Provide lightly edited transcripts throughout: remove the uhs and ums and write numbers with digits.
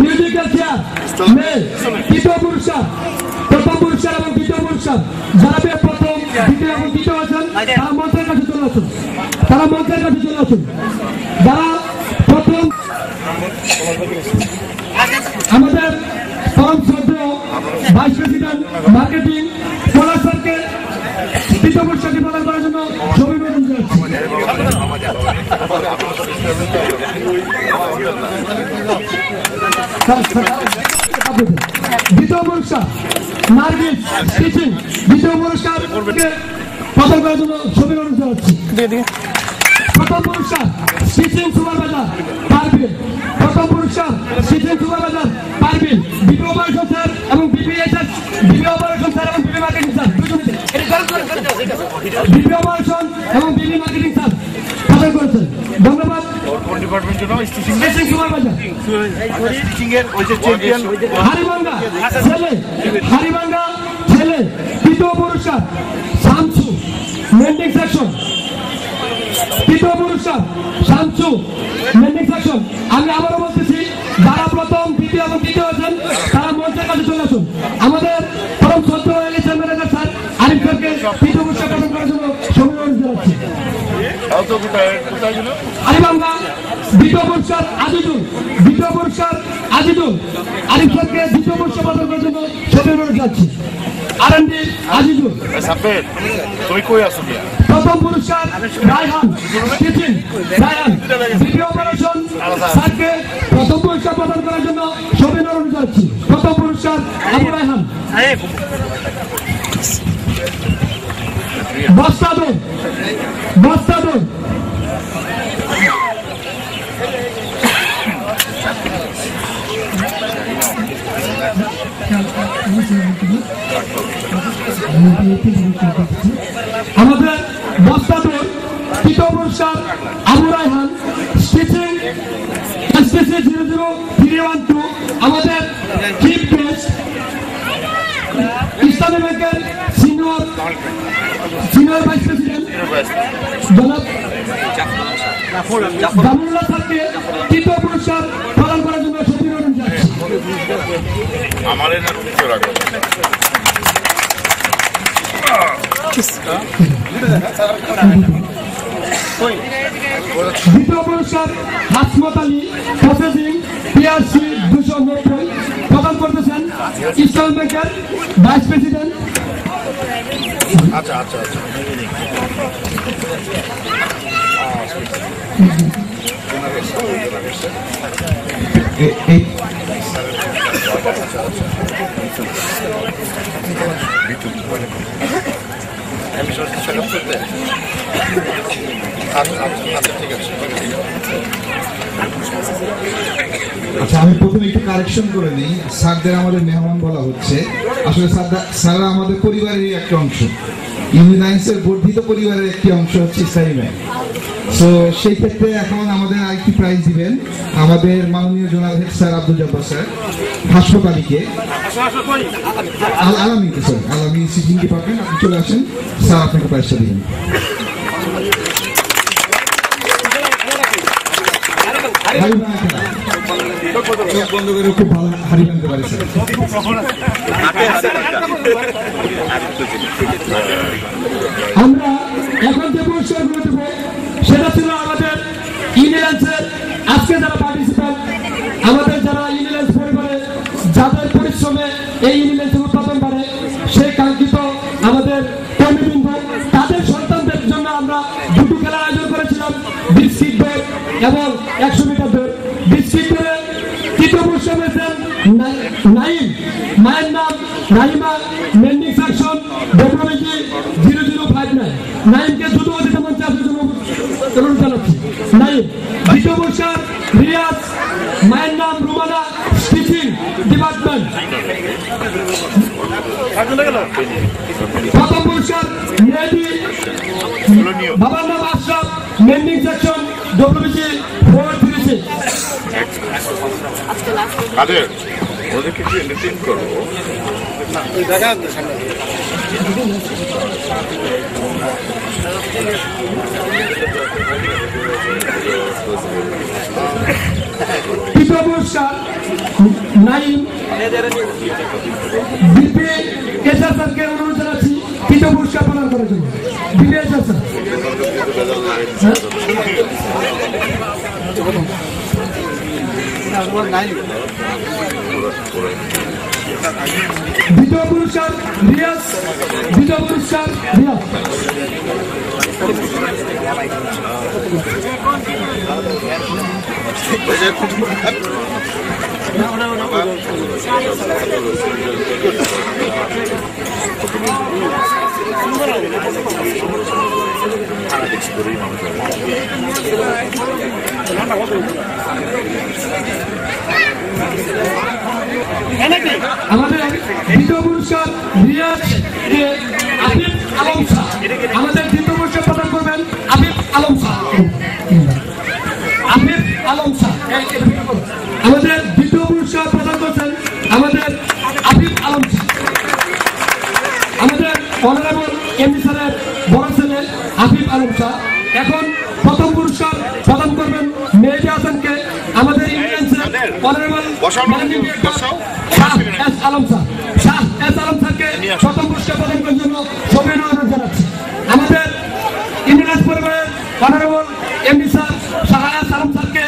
Musical chair mail তৃতীয় পুরস্কার প্রথম পুরস্কার এবং দ্বিতীয় পুরস্কার যারা প্রথম দ্বিতীয় এবং তৃতীয় আছেন তারা মঞ্চের কাছে চলে আসুন যারা প্রথম আমাদের পরম শ্রদ্ধেয় ভাইস প্রেসিডেন্ট মার্কেটিং পলাশ স্যারকে তৃতীয় পুরস্কারটি প্রদান করার জন্য অভিনন্দন জানাচ্ছি। দ্বিতীয় পুরস্কার নার্গিস টিচিং দ্বিতীয় পুরস্কার প্রদান করার জন্য অভিনন্দন জানাচ্ছি। প্রথম পুরস্কার টিচিং সুপারভাইজার পারভিন প্রথম পুরস্কার teaching supervisor Parvin BP operation sir এবং বিপি অপারেশন স্যার এবং BP marketing sir BP operation এবং বিপি মার্কেটিং স্যার প্রদান করেছেন। ধন্যবাদ। হারিবাঙ্গা ছেলে তৃতীয় পুরস্কার শামসু মেন্ডিং সেকশন তৃতীয় পুরস্কার শামসু মেন্ডিং সেকশন। আমি আবারও বলতেছি যারা প্রথম দ্বিতীয় এবং তৃতীয় আছেন তারা মঞ্চের কাছে চলে আসুন। আমাদের পরম শ্রদ্ধ এলিসেন ম্যানেজার স্যার আরিফ স্যারকে তৃতীয় পুরস্কার প্রদান করার জন্য অভিনন্দন জানাচ্ছি। হারিবাঙ্গা দ্বিতীয় পুরস্কার আজিজুল আরিফ স্যারকে দ্বিতীয় পুরস্কার প্রদান করার জন্য অভিনন্দন জানাচ্ছি। আরএনডি আজিজুল প্রথম পুরস্কার রায়হান টিচিং দ্বিতীয় অপারেশন স্যারকে প্রথম পুরস্কার প্রদান করার জন্য অভিনন্দন জানাচ্ছি। প্রথম পুরস্কার আবু রায়হান। বস্তাদুর আমাদের বস্তাদুর তৃতীয় পুরস্কার আবু রায়হান টিচিং STC 00312 আমাদের চিফ গেস্ট ইসলামী ব্যাংকের সিনিয়র ভাইস প্রেসিডেন্ট জনাব জামুল্লাহ স্যারকে তৃতীয় পুরস্কার প্রদান করার জন্য অভিনন্দন জানাচ্ছি। দ্বিতীয় পুরস্কার হাসমত আলী প্রসেসিং PRC 290 প্রদান করতেছেন ইসলামী ব্যাংকের ভাইস প্রেসিডেন্ট। আচ্ছা, আমি প্রথমে একটু কারেকশন করে নিই। স্যারদের আমাদের মেহমান বলা হচ্ছে, আসলে স্যাররা আমাদের পরিবারের একটা অংশ। ইউনিলাইন্সের বর্ধিত পরিবারের একটি অংশ হচ্ছে ইসলামী ব্যাংক। তো সেই ক্ষেত্রে এখন আমাদের আরেকটি প্রাইজ দিবেন আমাদের মাননীয় zonal head sir Abdul Jabbar sir হাসপাতালিকে আলামী সিটিং ডিপার্টমেন্ট। আপনি চলে আসেন স্যার, আপনাকে প্রাইজটা দিবেন। বন্ধুদেরও খুব ভালো হারি বানতে পারে স্যার। আমরা এখন যে পুরস্কারগুলো দেবো সেটা ছিল আমাদের ইউনিলাইন্সের আজকে যারা পার্টিসিপেন্ট, আমাদের যারা ইউনিলাইন্স পরিবারে যাদের পরিশ্রমে এই ইউনিলাইন্সের উৎপাদন বাড়ে সেই কাঙ্ক্ষিত আমাদের কর্মীবৃন্দ তাদের সন্তানদের জন্য আমরা দুটো খেলার আয়োজন করেছিলাম, বিস্কিট দৌড় এবং 100 মিটার দৌড়। বিস্কিট দৌড়ে তৃতীয় পুরস্কার পেয়েছেন নাইম, মায়ের নাম নাইমা, মেন্ডিং সেকশন ডব্লিউজি 0059। নাইমকে দ্রুত গতিতে মঞ্চে আসার জন্য অনুরোধ জানাচ্ছি। নাইম। দ্বিতীয় পুরস্কার রিয়াজ, মায়ের নাম রুমানা, টিচিং ডিপার্টমেন্ট। প্রথম পুরস্কার মেহেদি, বাবার নাম আশরাফ, মেন্ডিং সেকশন ডব্লিউজি 436। ওদেরকে একটু এন্টারটেইন করো। পুরস্কার নাইম বিপি এসআর স্যারকে অনুরোধ জানাচ্ছি তৃতীয় পুরস্কার প্রদান করার জন্য। BP SR sir. দ্বিতীয় পুরস্কার রিয়াজ। দ্বিতীয় পুরস্কার রিয়াজ। আমাদের দ্বিতীয় পুরস্কার রিয়াজ আফিফ আলম শাহ। আমাদের দ্বিতীয় পুরস্কার প্রদান করবেন আফিফ আলম শাহ। আফিফ আলম শাহ আমাদের দ্বিতীয় পুরস্কার প্রদান করছেন আমাদের আফিফ আলম শাহ। আমাদের অনারেবল এমপি স্যারের বড় ছেলে আফিফ আলম শাহ। এখন প্রথম পুরস্কার প্রদান করবেন মেহেদী হাসানকে আমাদের ইন্ডিয়ান্সের honourable managing director Shah S Alam sir. Shah S Alam স্যারকে প্রথম পুরস্কার প্রদান করার জন্য সবাই অনুরোধ জানাচ্ছি। আমাদের ইন্ডিয়ান্স পরিবারের honourable MP sir Shah S Alam স্যারকে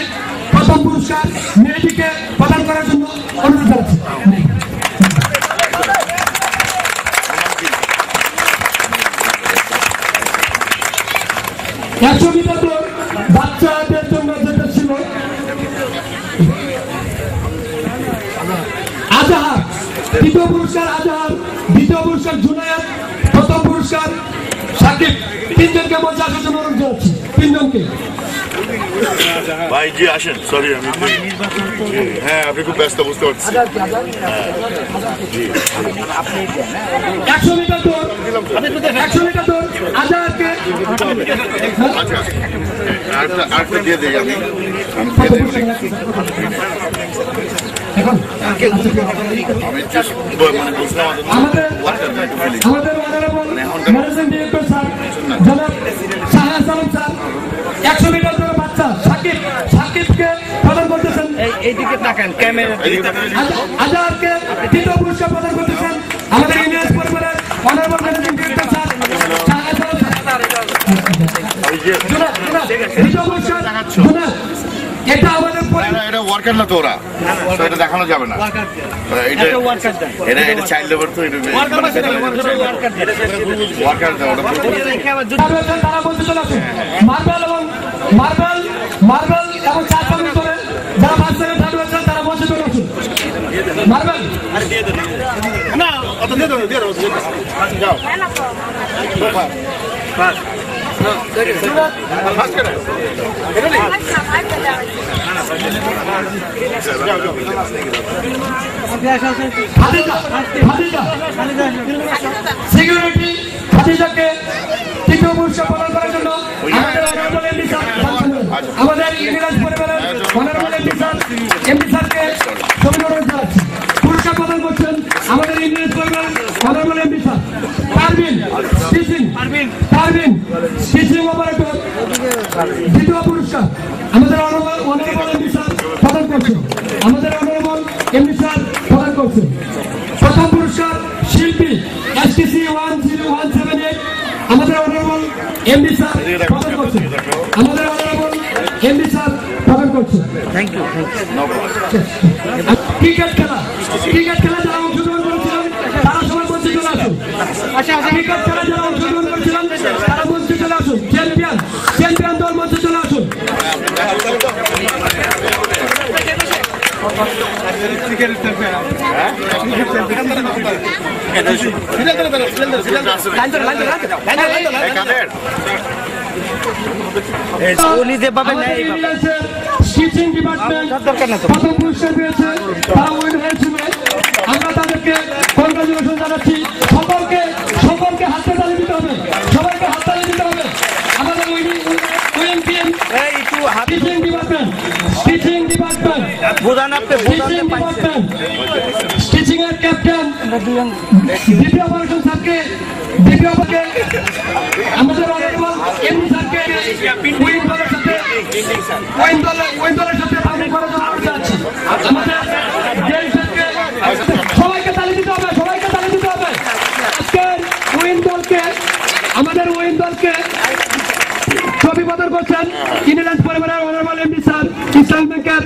প্রথম পুরস্কার মেহেদীকে প্রদান করার জন্য অনুরোধ জানাচ্ছি। একশো মিটার বাচ্চাদের জন্য যেটা ছিল আজাহার। তৃতীয় পুরস্কার আজাহার। দ্বিতীয় পুরস্কার জুনায়েদ। প্রথম পুরস্কার সাকিব। তিনজনকে মঞ্চে আসার জন্য অনুরোধ জানাচ্ছি। তিনজনকে ভাই জি আসেন। সরি আমি হ্যাঁ আপনি খুব ব্যস্ত বুঝতে পারছি। 100 মিটার দৌড়। 100 মিটার দৌড় আজাহারকে আরেকটা দিয়ে দিই আমি আমাদের অনারেবল ম্যানেজিং ডিরেক্টর স্যার জনাব Shah S Alam sir 100 meter দৌড়ে বাচ্চা সাকিবকে প্রদান করতেছেন। এইদিকে তাকান ক্যামেরা। আজাহারকে তৃতীয় পুরস্কার প্রদান করতেছেন আমাদের ইন্ডিয়ান্স পরিবারের honourable managing director sir Shah S Alam sir. তৃতীয় পুরস্কার জনাব এটা আমাদের এটা ওয়ার্কার না তো ওরা তো এটা দেখানো যাবে না। এটা চাইল্ড লেবার তো ওয়ার্কার তারা বলতে চলে আসুন। মার্বেল এবং চার সামনে করে যারা ফার্স্ট সেকেন্ড থার্ড হয়েছেন তারা বলতে চলে আসুন। মার্বেল সিকিউরিটি খাদিজাকে তৃতীয় পুরস্কার প্রদান করার জন্য আমাদের ইন্ডিয়ান্স পরিবারের অনারেবল এমপি স্যারকে সবাই অনুরোধ জানাচ্ছি। পুরস্কার প্রদান করছেন আমাদের ইন্ডিয়ান্স পরিবারের honourable MP sir Parvin teaching operator. দ্বিতীয় পুরস্কার আমাদের অনারেবল এমপি স্যার প্রদান করছেন। আমাদের অনারেবল এমপি স্যার প্রদান করছেন। প্রথম পুরস্কার শিল্পী STC 10178 আমাদের অনারেবল এমপি স্যার প্রদান করছেন। আমাদের অনারেবল এমপি স্যার প্রদান করছেন। Thank you. ক্রিকেট খেলা যারা অংশগ্রহণ করেছিলেন তারা সবাই মঞ্চে চলে আসুন। ক্রিকেট খেলা যারা অংশগ্রহণ করেছিলেন তারা মঞ্চে চলে আসুন। চ্যাম্পিয়ন দল মঞ্চে চলে আসুন। টিচিং ডিপার্টমেন্ট প্রথম পুরস্কার পেয়েছে, তারা উইন হয়েছিল। আমরা তাদেরকে কংগ্রাচুলেশন জানাচ্ছি। সকলকে হাতে তালি দিতে হবে, সবাইকে হাততালি দিতে হবে। আমাদের টিচিং ডিপার্টমেন্ট টিচিং এর ক্যাপ্টেন দ্বিতীয় অপারেশন স্যারকে আমাদের অনারেবল এমপি স্যারকে উইন দলের সাথে পালন করার জন্য অনুরোধ জানাচ্ছি। আমাদের সবাইকে তালি দিতে হবে, সবাইকে তালি দিতে হবে। আজকের আমাদের ওয়েন দলকে ট্রফি প্রদান করছেন ইউনিল্যান্স পরিবারের অনারেবল এমডি স্যার, ইসলামী ব্যাংকের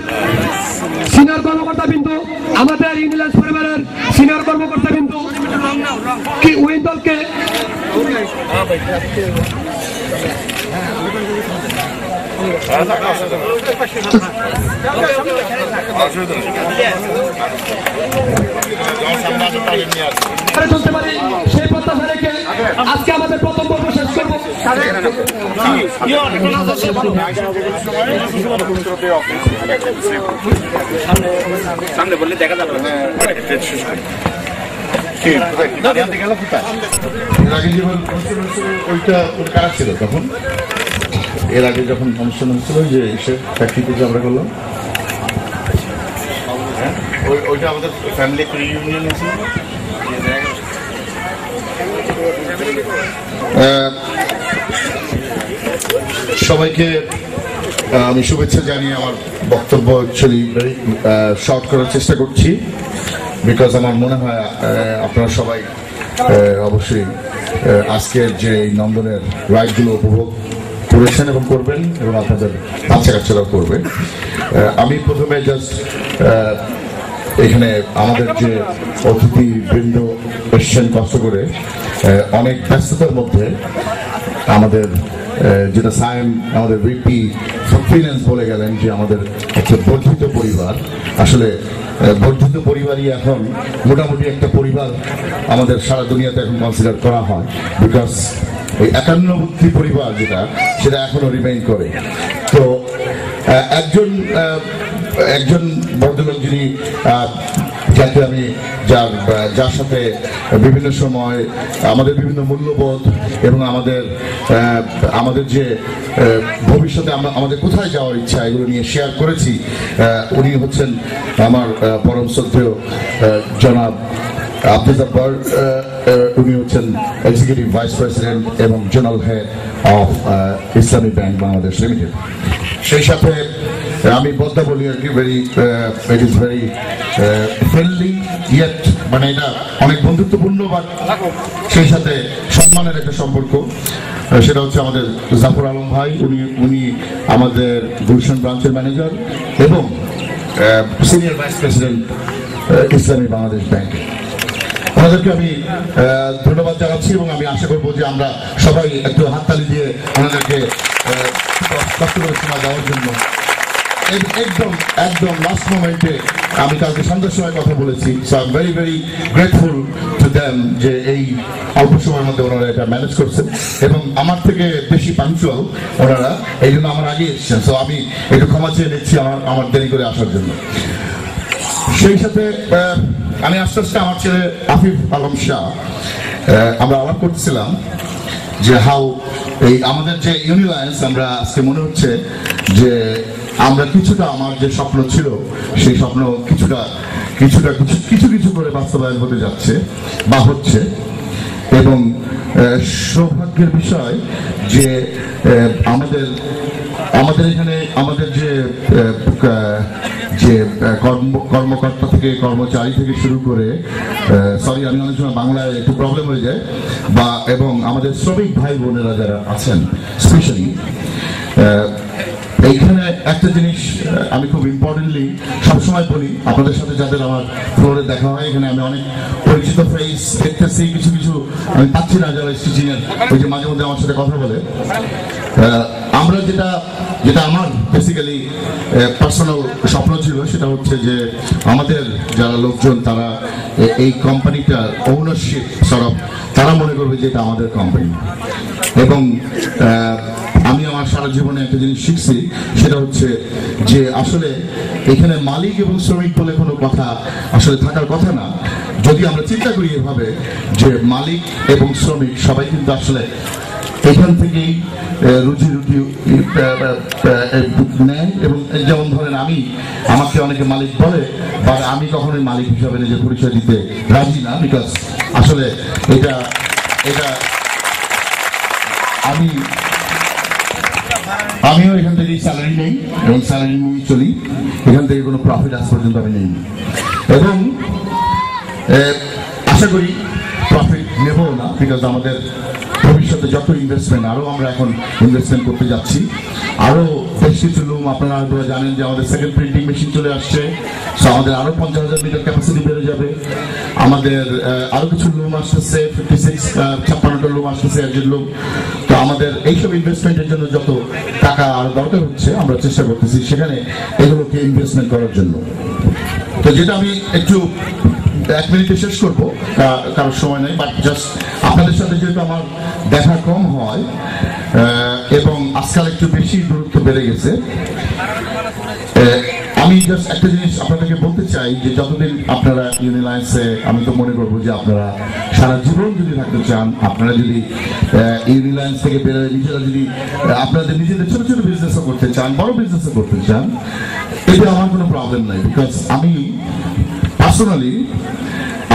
সিনিয়র কর্মকর্তা বিন্দু, আমাদের ইউনিল্যান্স পরিবারের সিনিয়র কর্মকর্তা বিন্দু কি ওয়েন দলকে চলতে পারি সেই প্রত্যাশা রেখে আজকে আমাদের প্রথম পর্ব শেষ করবো। সামনে বললে দেখা যাবে না। এর আগে যেমন ওইটা কারা ছিল তখন, এর আগে যখন অনুষ্ঠান হচ্ছিল যে এসে ফ্যাক্টরিতে যে আমরা করলাম, ওইটা আমাদের ফ্যামিলি একটা রিউনিয়ন আছে। সবাইকে আমি শুভেচ্ছা জানিয়ে আমার বক্তব্য অ্যাকচুয়ালি শর্ট করার চেষ্টা করছি, বিকজ আমার মনে হয় আপনারা সবাই অবশ্যই আজকের যে এই নন্দনের রাইডগুলো উপভোগ করেছেন এবং করবেন, এবং আপনাদের বাচ্চা কাচ্চারাও করবে। আমি প্রথমে জাস্ট এখানে আমাদের যে অতিথি বৃন্দ এসছেন কষ্ট করে অনেক ব্যস্ততার মধ্যে, আমাদের যেটা সায়েম আমাদের ভিপি ফিন্যান্স বলে গেলেন যে আমাদের একটা বর্ধিত পরিবার, আসলে বর্ধিত পরিবারই এখন মোটামুটি একটা পরিবার আমাদের সারা দুনিয়াতে এখন কনসিডার করা হয়, বিকজ এই একান্নবর্তী পরিবার যেটা সেটা এখনো রিমেইন করে। তো একজন ভদ্রলোক যিনি যাকে আমি যার সাথে বিভিন্ন সময় আমাদের বিভিন্ন মূল্যবোধ এবং আমাদের যে ভবিষ্যতে আমাদের কোথায় যাওয়ার ইচ্ছা এগুলো নিয়ে শেয়ার করেছি, উনি হচ্ছেন আমার পরম শ্রদ্ধেয় জনাব আব্দুল জব্বার। উনি হচ্ছেন এক্সিকিউটিভ ভাইস প্রেসিডেন্ট এবং zonal head of Islami bank Bangladesh limited. সেই সাথে আমি বলতে বলি আর কি it is very friendly yet, মানে এটা অনেক বন্ধুত্বপূর্ণ, বাট সেই সাথে সম্মানের একটা সম্পর্ক। সেটা হচ্ছে আমাদের জাফর আলম ভাই, উনি আমাদের গুলশান ব্রাঞ্চের ম্যানেজার এবং সিনিয়র ভাইস প্রেসিডেন্ট ইসলামী বাংলাদেশ ব্যাংক। ওনাদেরকে আমি ধন্যবাদ জানাচ্ছি এবং আমি আশা করবো যে আমরা সবাই একটু হাততালি দিয়ে ওনাদেরকে কষ্ট করে সময় দেওয়ার জন্য। একদম লাস্ট মোমেন্টে আমি কালকে সন্ধ্যার সময় কথা বলেছি, so I am very very grateful to them যে এই অল্প সময়ের মধ্যে ওনারা এটা ম্যানেজ করছেন এবং আমার থেকে বেশি পাঞ্চুয়াল ওনারা, এই জন্য আমার আগে এসেছেন। সো আমি একটু ক্ষমা চেয়ে নিচ্ছি আমার দেরি করে আসার জন্য। সেই সাথে আমি আস্তে আস্তে আমার ছেলে আফিফ আলম শাহ, আমরা আলাপ করছিলাম যে এই আমাদের যে ইউনিলায়েন্স, আমরা আজকে মনে হচ্ছে যে আমরা কিছুটা আমার যে স্বপ্ন ছিল সেই স্বপ্ন কিছু করে বাস্তবায়ন হতে যাচ্ছে বা হচ্ছে। এবং সৌভাগ্যের বিষয় যে আমাদের এখানে আমাদের যে কর্মকর্তা থেকে কর্মচারী থেকে শুরু করে, সরি আমি অনেক সময় বাংলায় একটু প্রবলেম হয়ে যায়, এবং আমাদের শ্রমিক ভাই বোনেরা যারা আছেন স্পেশালি, এইখানে একটা জিনিস আমি খুব ইম্পর্টেন্টলি সবসময় বলি, আপনাদের সাথে যাদের আমার ফ্লোরে দেখা হয়, এখানে আমি অনেক পরিচিত ফেস দেখতেছি, কিছু আমি পাচ্ছি না যারা স্টিচিং এর ওই যে মাঝে মধ্যে আমার সাথে কথা বলে। আমরা যেটা আমার বেসিক্যালি পার্সোনাল স্বপ্ন ছিল সেটা হচ্ছে যে আমাদের যারা লোকজন তারা এই কোম্পানিটার ওনারশিপ সরব তারা মনে করবে যে এটা আমাদের কোম্পানি। এবং আমি আমার সারা জীবনে একটা জিনিস শিখছি, সেটা হচ্ছে যে আসলে এখানে মালিক এবং শ্রমিক বলে কোনো কথা আসলে থাকার কথা না। যদি আমরা চিন্তা করি এভাবে যে মালিক এবং শ্রমিক সবাই কিন্তু আসলে এখান থেকেই রুজি রুটি নেয়। এবং যেমন ধরেন আমাকে অনেকে মালিক বলে, বা আমি কখনোই মালিক হিসাবে নিজের পরিচয় দিতে রাজি না, বিকজ আসলে এটা আমিও এখান থেকে স্যালারি নেই এবং স্যালারি নিয়ে চলি, এখান থেকে কোনো প্রফিট আজ পর্যন্ত আমি নেই এবং আশা করি প্রফিট নেব না, বিকজ আমাদের ভবিষ্যতে যত ইনভেস্টমেন্ট আরো আমরা এখন ইনভেস্টমেন্ট করতে যাচ্ছি, আরো বেশ কিছু লুম আপনারা হয়তো জানেন যে আমাদের সেকেন্ড প্রিন্টিং মেশিন চলে আসছে, সো আমাদের আরো 50,000 মিটার ক্যাপাসিটি বেড়ে যাবে, আমাদের আরো কিছু লুম আসতেছে 56-56টা লুম আসতেছে একজন লুম। তো আমাদের এইসব ইনভেস্টমেন্টের জন্য যত টাকা আরো দরকার হচ্ছে আমরা চেষ্টা করতেছি সেখানে এগুলোকে ইনভেস্টমেন্ট করার জন্য। তো যেটা আমি একটু 1 মিনিটে শেষ করবো, কারোর সময় নেই, বাট জাস্ট আপনাদের সাথে যেহেতু আমার দেখা কম হয় এবং আজকাল একটু বেশি দূরত্ব বেড়ে গেছে, আমি জাস্ট একটা জিনিস আপনাদেরকে বলতে চাই যে যতদিন আপনারা ইউনিলায়েন্সে, আমি তো মনে করবো যে আপনারা সারা জীবন যদি থাকতে চান, আপনারা যদি ইউনিলায়েন্স থেকে বেরোয় নিজেরা যদি আপনাদের নিজেদের ছোট ছোট বিজনেসও করতে চান, বড় বিজনেসও করতে চান, এতে আমার কোনো প্রবলেম নাই। বিকজ আমি পার্সোনালি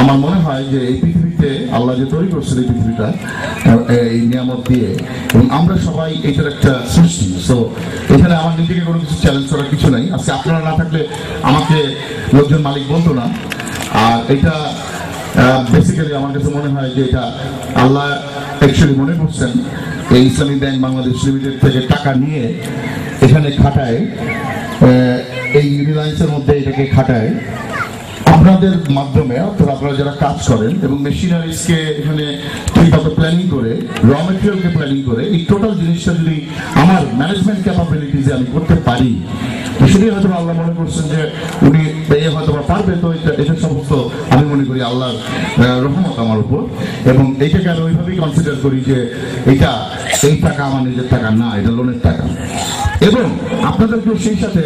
আমার মনে হয় যে এই পৃথিবীতে আল্লাহ যে তৈরি করছেন এই পৃথিবীটা এই নিয়ামত দিয়ে, এবং আমরা সবাই এটার একটা সৃষ্টি। সো এখানে আমার নিজেকে কোনো কিছু চ্যালেঞ্জ করার কিছু নাই। আজকে আপনারা না থাকলে আমাকে লোকজন মালিক বলতো না। আর এটা বেসিক্যালি আমার কাছে মনে হয় যে এটা আল্লাহ অ্যাকচুয়ালি মনে করছেন এই ইসলামী ব্যাংক বাংলাদেশ লিমিটেড থেকে টাকা নিয়ে এখানে খাটায়, এই ইউনিলায়েন্সের মধ্যে এটাকে খাটায় আপনাদের মাধ্যমে, অর্থাৎ আপনারা যারা কাজ করেন এবং মেশিনারিজকে এখানে ঠিকভাবে প্ল্যানিং করে, র মেটেরিয়ালকে প্ল্যানিং করে, এই টোটাল জিনিসটা যদি আমার ম্যানেজমেন্ট ক্যাপাবিলিটিজে আমি করতে পারি, সেটাই হয়তো আল্লাহ মনে করছেন যে উনি হয়তো পারবে। তো এটা সমস্ত আমি মনে করি আল্লাহর রহমত আমার উপর, এবং এইটাকে আমি ওইভাবেই কনসিডার করি যে এই টাকা আমার নিজের টাকা না, এটা লোনের টাকা। এবং আপনাদেরকে সেই সাথে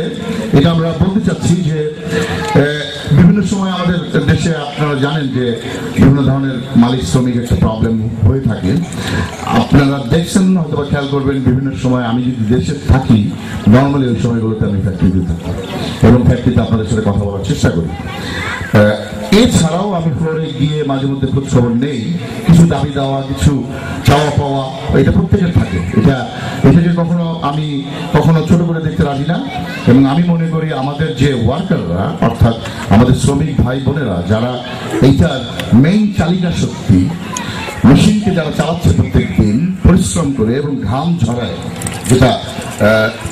এটা আমরা বলতে চাচ্ছি যে বিভিন্ন সময় আমাদের দেশে আপনারা জানেন যে বিভিন্ন ধরনের মালিক শ্রমিক একটা প্রবলেম হয়ে থাকে। আপনারা দেখছেন হয়তো বা খেয়াল করবেন, বিভিন্ন সময় আমি যদি দেশে থাকি নর্মালি ওই সময়গুলোতে আমি ফ্যাক্টরিতে থাকি এবং ফ্যাক্টরিতে আপনাদের সাথে কথা বলার চেষ্টা করি। এছাড়াও আমি ফ্লোরে গিয়ে মাঝে মধ্যে খোঁজ খবর নেই, কিছু দাবি দেওয়া, কিছু চাওয়া পাওয়া, এটা প্রত্যেকের থাকে। এটাকে আমি কখনো ছোট করে দেখতে রাজি না। এবং আমি মনে করি আমাদের যে ওয়ার্কাররা, অর্থাৎ আমাদের শ্রমিক ভাই বোনেরা যারা এইটার মেইন চালিকা শক্তি, মেশিনকে যারা চালাচ্ছে প্রত্যেক দিন পরিশ্রম করে এবং ঘাম ঝরায়, যেটা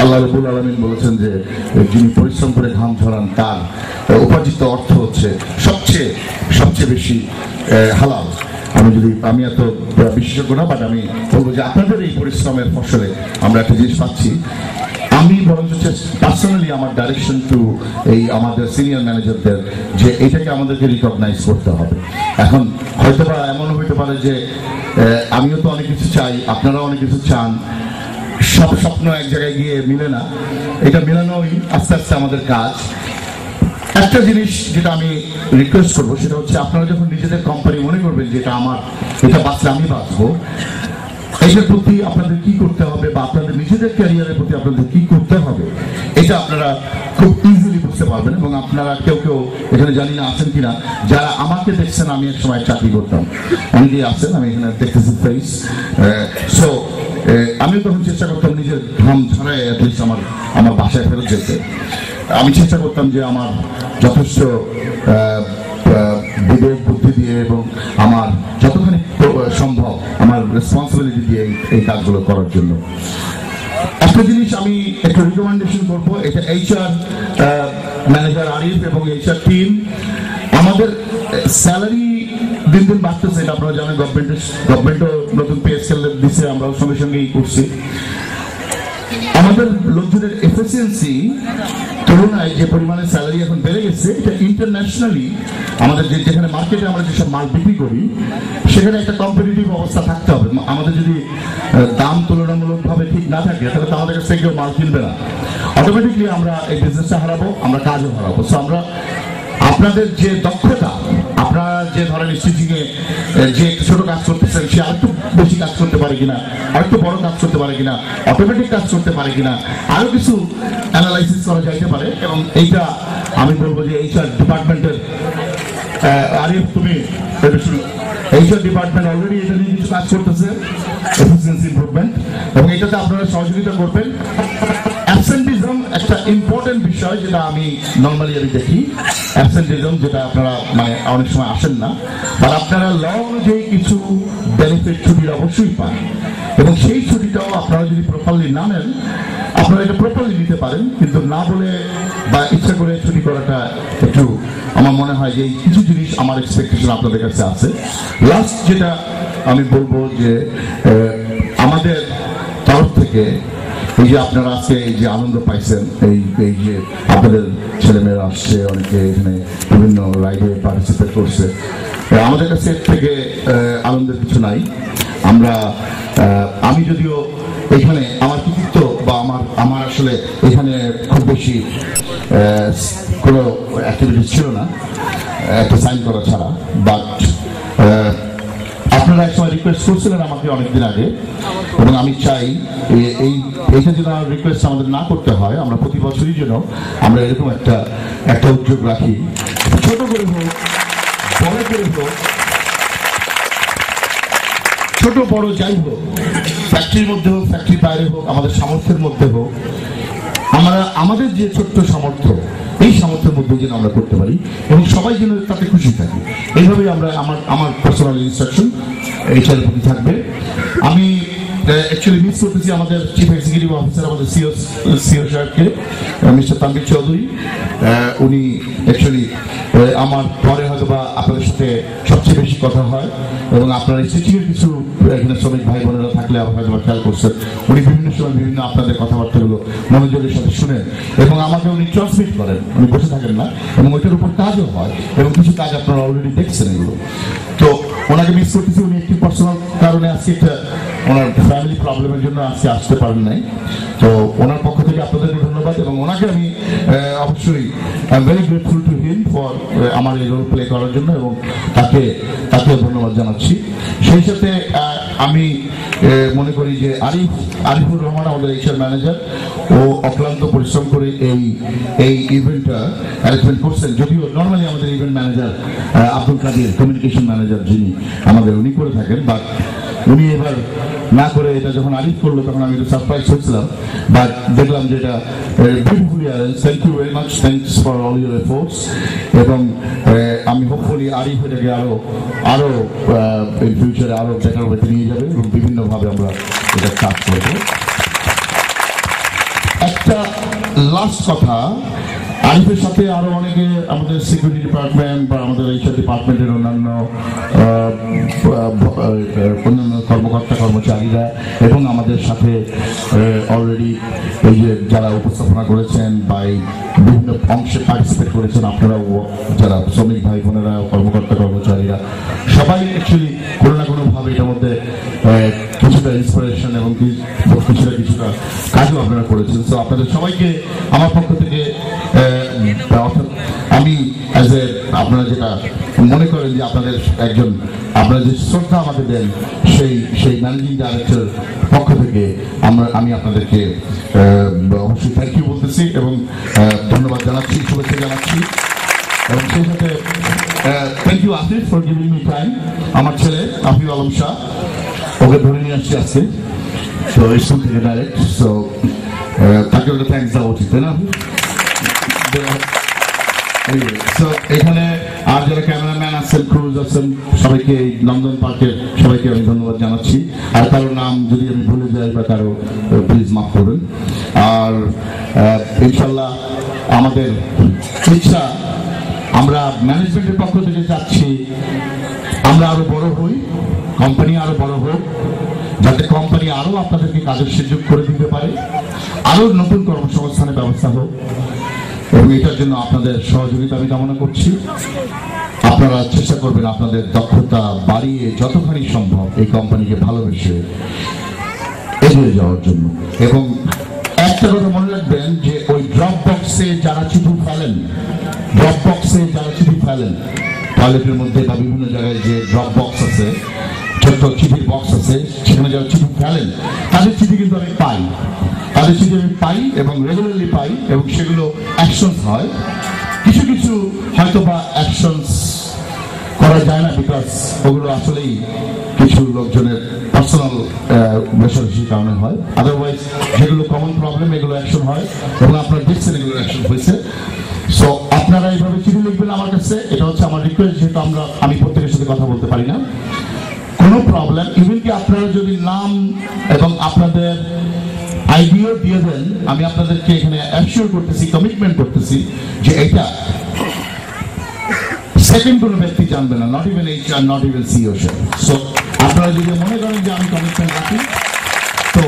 আল্লাহ রাব্বুল আলামিন বলেছেন যে যিনি পরিশ্রম করে ঘাম ঝরান তার উপার্জিত অর্থ হচ্ছে সবচেয়ে বেশি হালাল। আমি এত বিশেষজ্ঞ না, বাট আমি বলবো যে আপনাদের এই পরিশ্রমের ফসলে আমরা একটা জিনিস পাচ্ছি। আমি বরঞ্চ পার্সোনালি আমার ডাইরেকশন টু এই আমাদের সিনিয়র ম্যানেজারদের যে এটাকে আমাদেরকে রিকগনাইজ করতে হবে। এখন হয়তোবা এমন হইতে পারে যে আমিও তো অনেক কিছু চাই, আপনারাও অনেক কিছু চান, সব স্বপ্ন এক জায়গায় গিয়ে মিলে না, এটা মেলানোই আস্তে আস্তে আমাদের কাজ। একটা জিনিস যেটা আমি রিকোয়েস্ট করবো সেটা হচ্ছে আপনারা যখন নিজেদের কোম্পানি মনে করবেন যে এটা বাঁচলে আমি বাঁচবো, এটার প্রতি আপনাদের কি করতে হবে বা আপনাদের নিজেদের ক্যারিয়ারের প্রতি আপনাদের কি করতে হবে, এটা আপনারা খুব ইজিলি বুঝতে পারবেন। এবং আপনারা কেউ এখানে জানি না আছেন কিনা, যারা আমাকে দেখছেন, আমি এক সময় চাকরি করতাম, অনেকেই আছেন, আমি এখানে দেখতেছি ফেস। সো আমি তখন চেষ্টা করতাম নিজের ঘাম ঝরায় অ্যাটলিস্ট আমার বাসায় ফেরত যেতে। আমি চেষ্টা করতাম যে আমার যথেষ্ট বিবেক বুদ্ধি দিয়ে এবং আমার যতখানি সম্ভব আমার রেসপন্সিবিলিটি দিয়ে এই কাজগুলো করার জন্য। একটা জিনিস আমি একটা রিকমেন্ডেশন করবো, এটা এইচআর ম্যানেজার আরিফ এবং এইচআর টিম, আমাদের স্যালারি দিন দিন বাড়তেছে, এটা আপনারা জানেন, গভর্নমেন্টও নতুন পে স্কেল দিচ্ছে, আমরাও সঙ্গে সঙ্গেই করছি। আমাদের লোকজনের এফিসিয়েন্সি তুলনায় যে পরিমাণে স্যালারি এখন বেড়ে গেছে, এটা ইন্টারন্যাশনালি আমাদের যেখানে মার্কেটে আমরা যেসব মাল বিক্রি করি সেখানে একটা কম্পিটিটিভ অবস্থা থাকতে হবে। আমাদের যদি দাম তুলনামূলকভাবে ঠিক না থাকে তাহলে তো আমাদের কাছ থেকে কেউ মাল কিনবে না, অটোমেটিকলি আমরা এই বিজনেসটা হারাবো, আমরা কাজও হারাবো। সো আমরা আপনাদের যে দক্ষতা, আপনারা যে ধরেন স্টিচিং এ যে ছোট কাজ করতেছেন সে আরেকটু বেশি কাজ করতে পারে কিনা, আরেকটু বড় কাজ করতে পারে কিনা, অটোমেটিক কাজ করতে পারে কিনা, আরো কিছু অ্যানালাইসিস করা যাইতে পারে। এবং এইটা আমি বলবো যে এইচআর ডিপার্টমেন্টের আরিফ, তুমি এইচআর ডিপার্টমেন্ট অলরেডি এটা নিয়ে কিছু কাজ করতেছে, এফিসিয়েন্সি ইমপ্রুভমেন্ট, এবং এটাতে আপনারা সহযোগিতা করবেন। বিষয় যেটা আমি নর্মালি দেখি, অ্যাবসেন্টিজম, যেটা আপনারা মানে অনেক সময় আসেন না, আর আপনারা ল অনুযায়ী কিছু বেনিফিট ছুটির অবশ্যই পান, এবং সেই ছুটিটাও আপনারা যদি প্রপারলি না নেন, আপনারা এটা প্রপারলি নিতে পারেন, কিন্তু না বলে বা ইচ্ছা করে ছুটি করাটা একটু আমার মনে হয় যে এই কিছু জিনিস আমার এক্সপেকটেশন আপনাদের কাছে আছে। লাস্ট যেটা আমি বলবো যে আমাদের তরফ থেকে এই যে আপনারা আজকে এই যে আনন্দ পাইছেন, এই যে আপনাদের ছেলেমেয়েরা আসছে, অনেকে এখানে বিভিন্ন রাইডে পার্টিসিপেট করছে, আমাদের কাছে এর থেকে আনন্দের কিছু নাই। আমি যদিও এখানে আমার কৃতিত্ব বা আমার আসলে এখানে খুব বেশি কোনো অ্যাক্টিভিটি ছিল না একটা সাইন করা ছাড়া, বাট আপনারা এক সময় রিকোয়েস্ট করছিলেন আমাকে অনেকদিন আগে, এবং আমি চাই এইটা যেন রিকোয়েস্ট আমাদের না করতে হয়, আমরা প্রতি বছরই যেন আমরা এরকম একটা উদ্যোগ রাখি, ছোট করে হোক, বড় করে হোক, ছোট বড় যাই হোক, ফ্যাক্টরির মধ্যে হোক, ফ্যাক্টরির বাইরে হোক, আমাদের সামর্থ্যের মধ্যে হোক, আমাদের যে ছোট্ট সামর্থ্য, এই সামর্থ্যের মধ্যে যেন আমরা করতে পারি এবং সবাই যেন তাতে খুশি থাকি। এইভাবেই আমার পার্সোনাল ইনস্ট্রাকশন এইটার প্রতি থাকবে। আমি অ্যাকচুয়ালি মিস করতেছি আমাদের চিফ এক্সিকিউটিভ অফিসার, আমাদের সিও সাহেবকে, মিস্টার তানভীর চৌধুরী। উনি অ্যাকচুয়ালি আমার পরে হয়তো বা আপনাদের সাথে সবচেয়ে বেশি কথা হয়, এবং আপনারা স্টেচিংয়ের কিছু এখানে শ্রমিক ভাই বোনেরা থাকলে হয়তো খেয়াল করছেন, উনি বিভিন্ন সময় বিভিন্ন আপনাদের কথাবার্তাগুলো মনোযোগের সাথে শুনেন এবং আমাকে উনি ট্রান্সমিট করেন, উনি বসে থাকেন না, এবং ওইটার উপর কাজও হয়, এবং কিছু কাজ আপনারা অলরেডি দেখছেন এগুলো। তো ওনাকে মিস করতেছি, উনি একটি পার্সোনাল কারণে আজকে একটা ওনার ফ্যামিলি প্রবলেমের জন্য আজকে আসতে পারেন নাই। তো ওনার পক্ষ থেকে আপনাদেরকে ধন্যবাদ, এবং ওনাকে আমি অবশ্যই I am very grateful to him for আমার এই রোল প্লে করার জন্য, এবং তাকেও ধন্যবাদ জানাচ্ছি। সেই সাথে আমি মনে করি যে আরিফুর রহমান আমাদের এইচআর ম্যানেজার, ও অক্লান্ত পরিশ্রম করে এই ইভেন্টটা অ্যারেঞ্জমেন্ট করছেন। যদিও নর্মালি আমাদের ইভেন্ট ম্যানেজার আব্দুল কাদের, কমিউনিকেশন ম্যানেজার যিনি উনি করে থাকেন, বাট উনি এবার না করে এটা যখন আরিফ করলো তখন আমি একটু সারপ্রাইজ হয়েছিলাম, বাট দেখলাম যে এটা beautifully arrange. Thank you very much, thanks for all your efforts, এবং আমি হোপফুলি আরিফ এটাকে আরো ইন ফিউচারে আরো বেটার ওয়েতে নিয়ে যাবে, এবং বিভিন্নভাবে আমরা এটা কাজ করবো। একটা লাস্ট কথা, আরিফের সাথে আরো অনেকে আমাদের সিকিউরিটি ডিপার্টমেন্ট বা আমাদের এইসব ডিপার্টমেন্টের অন্যান্য কর্মকর্তা কর্মচারীরা, এবং আমাদের সাথে অলরেডি এই যে যারা উপস্থাপনা করেছেন বা বিভিন্ন অংশে পার্টিসিপেট করেছেন, আপনারাও যারা শ্রমিক ভাই বোনেরা, কর্মকর্তা কর্মচারীরা, সবাই অ্যাকচুয়ালি কোনো না কোনোভাবে এটার মধ্যে কিছুটা ইন্সপিরেশন এবং কিছুটা কাজও আপনারা করেছেন। তো আপনাদের সবাইকে আমার পক্ষ থেকে আমি আপনারা যেটা মনে করেন যে আপনারা যে শ্রদ্ধা আমাদের দেন, সেই ম্যানেজিং ডাইরেক্টর পক্ষ থেকে আমি আপনাদেরকে অবশ্যই থ্যাংক ইউ বলতেছি এবং ধন্যবাদ জানাচ্ছি, শুভেচ্ছা জানাচ্ছি। এবং সেই সাথে thank you Asif for giving me time. আমার ছেলে আফিফ আলম শাহ, ওকে ধরে নিয়ে আসছি আজকে, তো স্কুল থেকে ডাইরেক্ট, সো তাকে ওটা থ্যাংকস দেওয়া উচিত, তাই না? এখানে আর যারা ক্যামেরাম্যান আছেন, ক্রুজ আছেন, সবাইকে এই নন্দন পার্কের সবাইকে আমি ধন্যবাদ জানাচ্ছি। আর কারো নাম যদি আমি ভুলে যাই বা কারো, প্লিজ মাফ করবেন। আর ইনশাল্লাহ আমাদের ইচ্ছা, আমরা ম্যানেজমেন্টের পক্ষ থেকে চাচ্ছি আমরা আরো বড় হই, কোম্পানি আরো বড় হোক, যাতে কোম্পানি আরো আপনাদেরকে কাজের সুযোগ করে দিতে পারে, আরো নতুন কর্মসংস্থানের ব্যবস্থা হোক, এবং এটার জন্য আপনাদের সহযোগিতা আমি কামনা করছি। আপনারা চেষ্টা করবেন আপনাদের দক্ষতা বাড়িয়ে যতখানি সম্ভব এই কোম্পানিকে ভালোবেসে এগিয়ে যাওয়ার জন্য। এবং একটা কথা মনে রাখবেন যে ওই ড্রপ বক্সে যারা চিঠি ফেলেন, টয়লেটের মধ্যে বা বিভিন্ন জায়গায় যে ড্রপ বক্স আছে, ছোট্ট চিঠির বক্স আছে, সেখানে যারা চিঠি ফেলেন তাদের চিঠি কিন্তু আমি পাই এবং রেগুলারলি পাই, এবং সেগুলো অ্যাকশন হয়। কিছু হয়তো বা অ্যাকশনস করা যায় না, বিকজ ওগুলো আসলেই কিছু লোকজনের পার্সোনাল বেশি কারণে হয়। আদারওয়াইজ যেগুলো কমন প্রবলেম এগুলো অ্যাকশন হয় এবং আপনারা দেখছেন এগুলো অ্যাকশন হয়েছে। সো আপনারা এইভাবে চিঠি লিখবেন আমার কাছে, এটা হচ্ছে আমার রিকোয়েস্ট, যেহেতু আমি প্রত্যেকের সাথে কথা বলতে পারি না। কোনো প্রবলেম ইভেন কি আপনারা যদি নাম এবং আপনাদের আইডিও দিয়ে দেন, আমি আপনাদেরকে এখানে অ্যাসিওর করতেছি, কমিটমেন্ট করতেছি যে এটা সেকেন্ড কোনো ব্যক্তি জানবে না, not even HR, not even CEO। So আপনারা যদি মনে করেন যে আমি কমিটমেন্ট রাখি, তো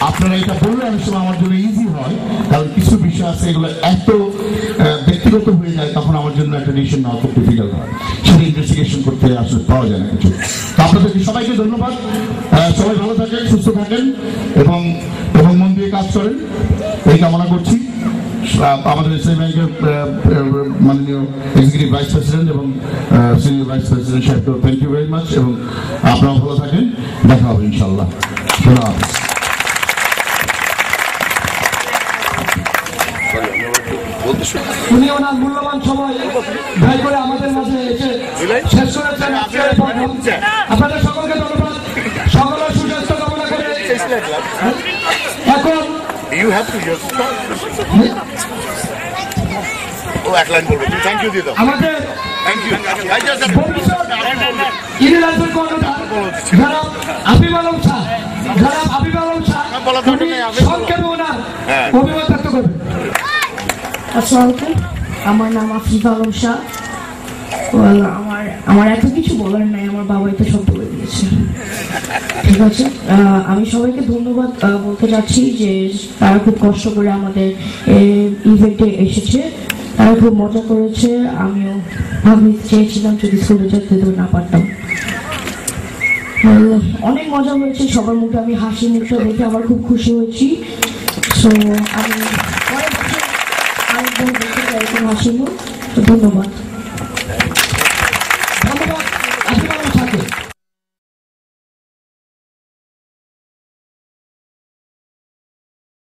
আপনারা এটা বললে অনেক সময় আমার জন্য ইজি হয়, কারণ কিছু বিষয় আছে এগুলো এত ব্যক্তিগত হয়ে যায়, তখন আমার জন্য একটা ডিসিশন নেওয়া খুব ডিফিকাল্ট হয়, সেটা ইনভেস্টিগেশন করতে আসলে পাওয়া যায় না কিছু। তো আপনাদেরকে সবাইকে ধন্যবাদ, সবাই ভালো থাকেন, সুস্থ থাকেন এবং মন দিয়ে কাজ করেন, এই কামনা করছি। আমাদের ইসলামী ব্যাংকের মাননীয় এক্সিকিউটিভ ভাইস প্রেসিডেন্ট এবং সিনিয়র ভাইস প্রেসিডেন্ট সাহেবকে থ্যাংক ইউ ভেরি মাচ, এবং আপনারা ভালো থাকেন, দেখা হবে ইনশাল্লাহ। ধন্যবাদ। উনি ওনার মূল্যবান সময় ব্যয় করে আমাদের মাঝে এসে শেষ করেছেন আজকের এই প্রোগ্রাম। আপনাদের সকলকে ধন্যবাদ, সকলের সুস্বাস্থ্য কামনা করে এখন You have to just এক লাইন বলবো, তুমি থ্যাংক ইউ দিয়ে দাও। আমাদের থ্যাংক ইউ। ইউনিলাইজের কর্ণধার জনাব আবিব আলম শাহ, সংক্ষেপে ওনার অভিমত ব্যক্ত করবেন। আসসালামু আলাইকুম, আমার নাম আফিফা আলম শাহ। আমার এত কিছু বলার নাই, আমার বাবাই তো সব বলে দিয়েছে। ঠিক আছে, আমি সবাইকে ধন্যবাদ বলতে চাচ্ছি যে তারা খুব কষ্ট করে আমাদের ইভেন্টে এসেছে, তারা খুব মজা করেছে। আমি চেয়েছিলাম যদি স্কুলে যেতে না পারতাম। অনেক মজা হয়েছে, সবার মুখে আমি হাসি মুখটা দেখে আমার খুব খুশি হয়েছি। সো আমি আরেকবার দেখতে চাই এরকম হাসি মুখ। ধন্যবাদ।